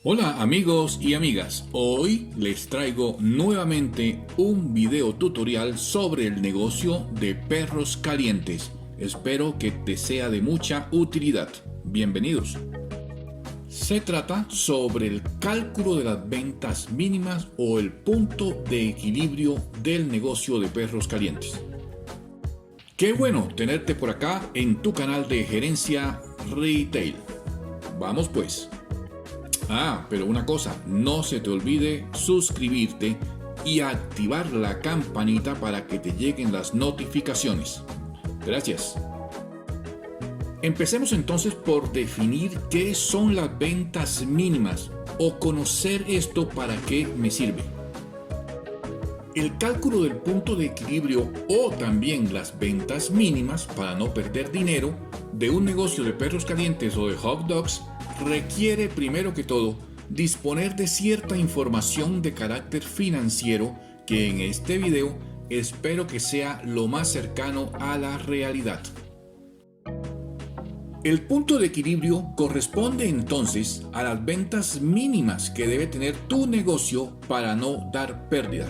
Hola amigos y amigas, hoy les traigo nuevamente un video tutorial sobre el negocio de perros calientes. Espero que te sea de mucha utilidad. Bienvenidos. Se trata sobre el cálculo de las ventas mínimas o el punto de equilibrio del negocio de perros calientes. Qué bueno tenerte por acá en tu canal de gerencia retail. Vamos pues. Pero una cosa, no se te olvide suscribirte y activar la campanita para que te lleguen las notificaciones. Gracias. Empecemos entonces por definir qué son las ventas mínimas o conocer esto para qué me sirve. El cálculo del punto de equilibrio o también las ventas mínimas para no perder dinero de un negocio de perros calientes o de hot dogs requiere primero que todo disponer de cierta información de carácter financiero que en este video espero que sea lo más cercano a la realidad. El punto de equilibrio corresponde entonces a las ventas mínimas que debe tener tu negocio para no dar pérdida.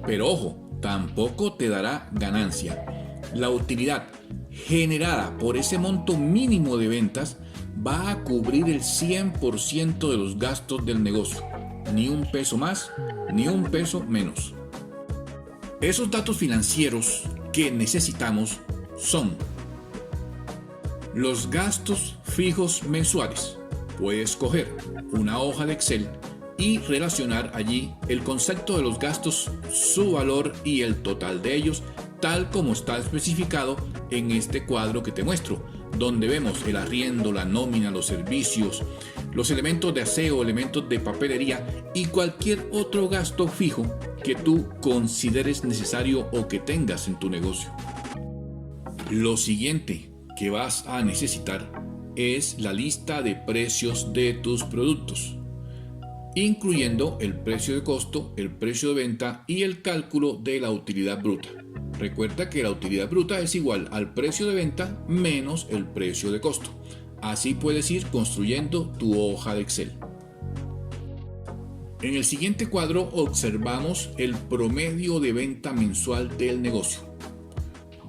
Pero ojo, tampoco te dará ganancia. La utilidad generada por ese monto mínimo de ventas va a cubrir el 100% de los gastos del negocio. Ni un peso más, ni un peso menos. Esos datos financieros que necesitamos son los gastos fijos mensuales. Puedes coger una hoja de Excel y relacionar allí el concepto de los gastos, su valor y el total de ellos, tal como está especificado en este cuadro que te muestro, donde vemos el arriendo, la nómina, los servicios, los elementos de aseo, elementos de papelería y cualquier otro gasto fijo que tú consideres necesario o que tengas en tu negocio. Lo siguiente que vas a necesitar es la lista de precios de tus productos, incluyendo el precio de costo, el precio de venta y el cálculo de la utilidad bruta. Recuerda que la utilidad bruta es igual al precio de venta menos el precio de costo. Así puedes ir construyendo tu hoja de Excel. En el siguiente cuadro observamos el promedio de venta mensual del negocio.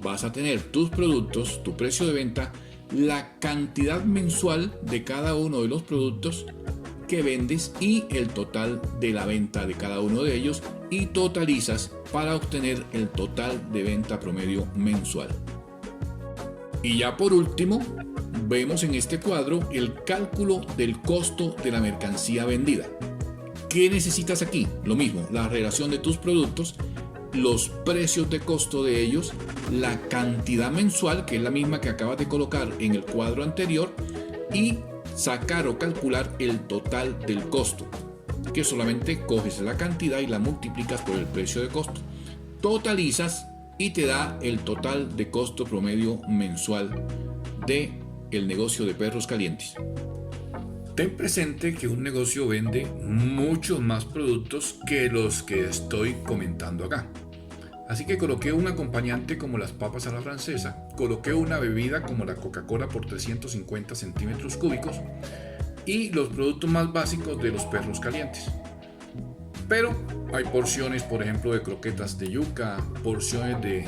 Vas a tener tus productos, tu precio de venta, la cantidad mensual de cada uno de los productos que vendes y el total de la venta de cada uno de ellos y totalizas para obtener el total de venta promedio mensual. Y ya por último, vemos en este cuadro el cálculo del costo de la mercancía vendida. ¿Qué necesitas aquí? Lo mismo, la relación de tus productos, los precios de costo de ellos, la cantidad mensual, que es la misma que acabas de colocar en el cuadro anterior, y sacar o calcular el total del costo, que solamente coges la cantidad y la multiplicas por el precio de costo, totalizas y te da el total de costo promedio mensual de el negocio de perros calientes. Ten presente que un negocio vende muchos más productos que los que estoy comentando acá. Así que coloqué un acompañante como las papas a la francesa, coloqué una bebida como la Coca-Cola por 350 centímetros cúbicos y los productos más básicos de los perros calientes. Pero hay porciones, por ejemplo, de croquetas de yuca, porciones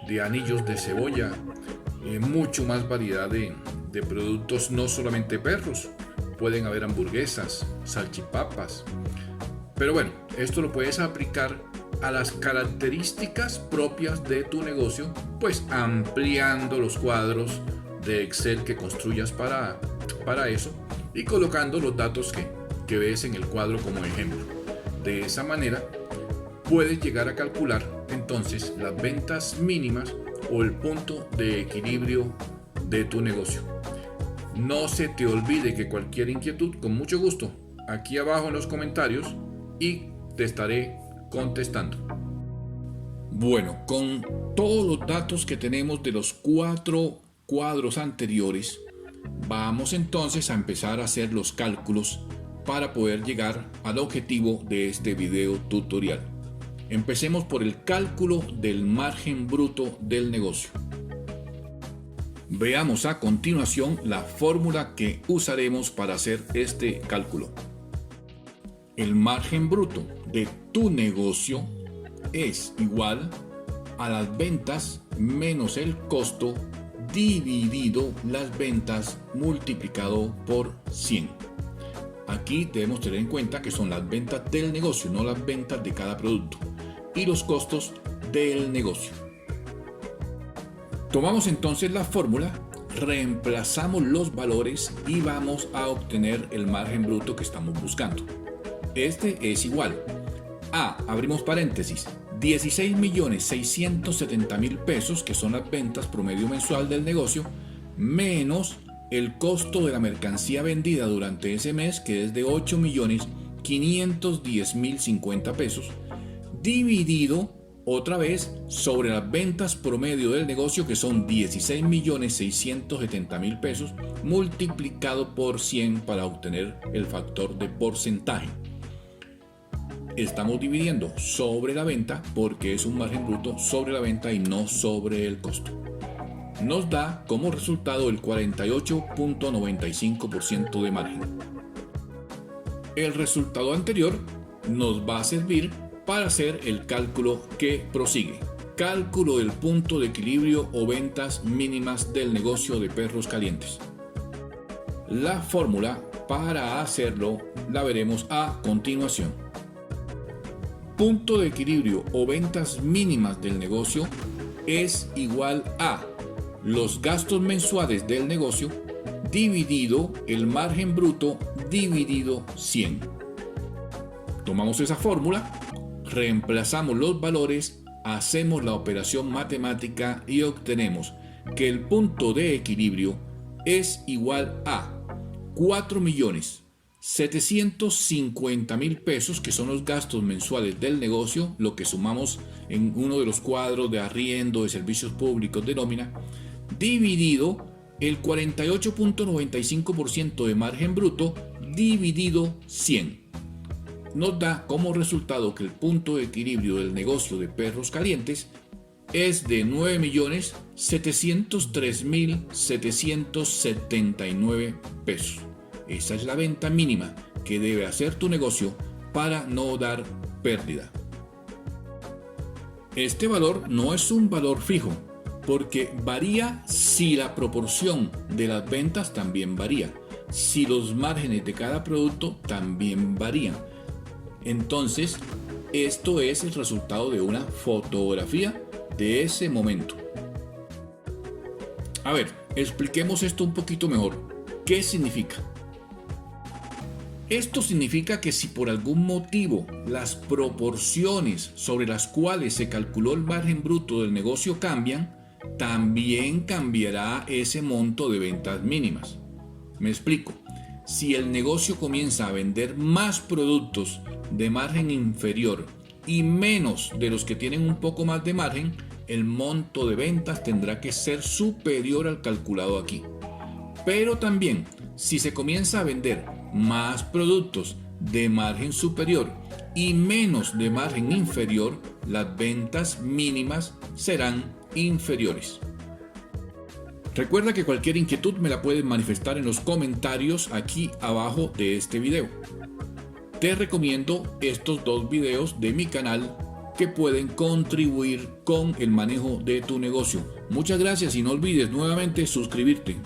de anillos de cebolla, mucho más variedad de productos, no solamente perros. Pueden haber hamburguesas, salchipapas. Pero bueno, esto lo puedes aplicar a las características propias de tu negocio, pues ampliando los cuadros de Excel que construyas para eso y colocando los datos que ves en el cuadro como ejemplo. De esa manera puedes llegar a calcular entonces las ventas mínimas o el punto de equilibrio de tu negocio. No se te olvide que cualquier inquietud, con mucho gusto, aquí abajo en los comentarios y te estaré contestando. Bueno, con todos los datos que tenemos de los 4 cuadros anteriores, vamos entonces a empezar a hacer los cálculos para poder llegar al objetivo de este video tutorial. Empecemos por el cálculo del margen bruto del negocio. Veamos a continuación la fórmula que usaremos para hacer este cálculo. El margen bruto de tu negocio es igual a las ventas menos el costo dividido las ventas multiplicado por 100. Aquí debemos tener en cuenta que son las ventas del negocio, no las ventas de cada producto, y los costos del negocio. Tomamos entonces la fórmula, reemplazamos los valores y vamos a obtener el margen bruto que estamos buscando. Este es igual a, abrimos paréntesis, 16.670.000 pesos, que son las ventas promedio mensual del negocio, menos el costo de la mercancía vendida durante ese mes, que es de 8.510.050 pesos, dividido otra vez sobre las ventas promedio del negocio, que son 16.670.000 pesos, multiplicado por 100 para obtener el factor de porcentaje. Estamos dividiendo sobre la venta porque es un margen bruto sobre la venta y no sobre el costo. Nos da como resultado el 48.95% de margen. El resultado anterior nos va a servir para hacer el cálculo que prosigue. Cálculo del punto de equilibrio o ventas mínimas del negocio de perros calientes. La fórmula para hacerlo la veremos a continuación. Punto de equilibrio o ventas mínimas del negocio es igual a los gastos mensuales del negocio dividido el margen bruto dividido 100. Tomamos esa fórmula, reemplazamos los valores, hacemos la operación matemática y obtenemos que el punto de equilibrio es igual a 4.750.000 pesos, que son los gastos mensuales del negocio, lo que sumamos en uno de los cuadros de arriendo de servicios públicos de nómina, dividido el 48.95% de margen bruto dividido 100. Nos da como resultado que el punto de equilibrio del negocio de perros calientes es de 9.703.779 pesos. Esa es la venta mínima que debe hacer tu negocio para no dar pérdida. Este valor no es un valor fijo, porque varía si la proporción de las ventas también varía, si los márgenes de cada producto también varían. Entonces, esto es el resultado de una fotografía de ese momento. A ver, expliquemos esto un poquito mejor. ¿Qué significa? Esto significa que si por algún motivo las proporciones sobre las cuales se calculó el margen bruto del negocio cambian, también cambiará ese monto de ventas mínimas. Me explico. Si el negocio comienza a vender más productos de margen inferior y menos de los que tienen un poco más de margen, el monto de ventas tendrá que ser superior al calculado aquí. Pero también, si se comienza a vender más productos de margen superior y menos de margen inferior, las ventas mínimas serán inferiores. Recuerda que cualquier inquietud me la puedes manifestar en los comentarios aquí abajo de este video. Te recomiendo estos dos videos de mi canal que pueden contribuir con el manejo de tu negocio. Muchas gracias y no olvides nuevamente suscribirte.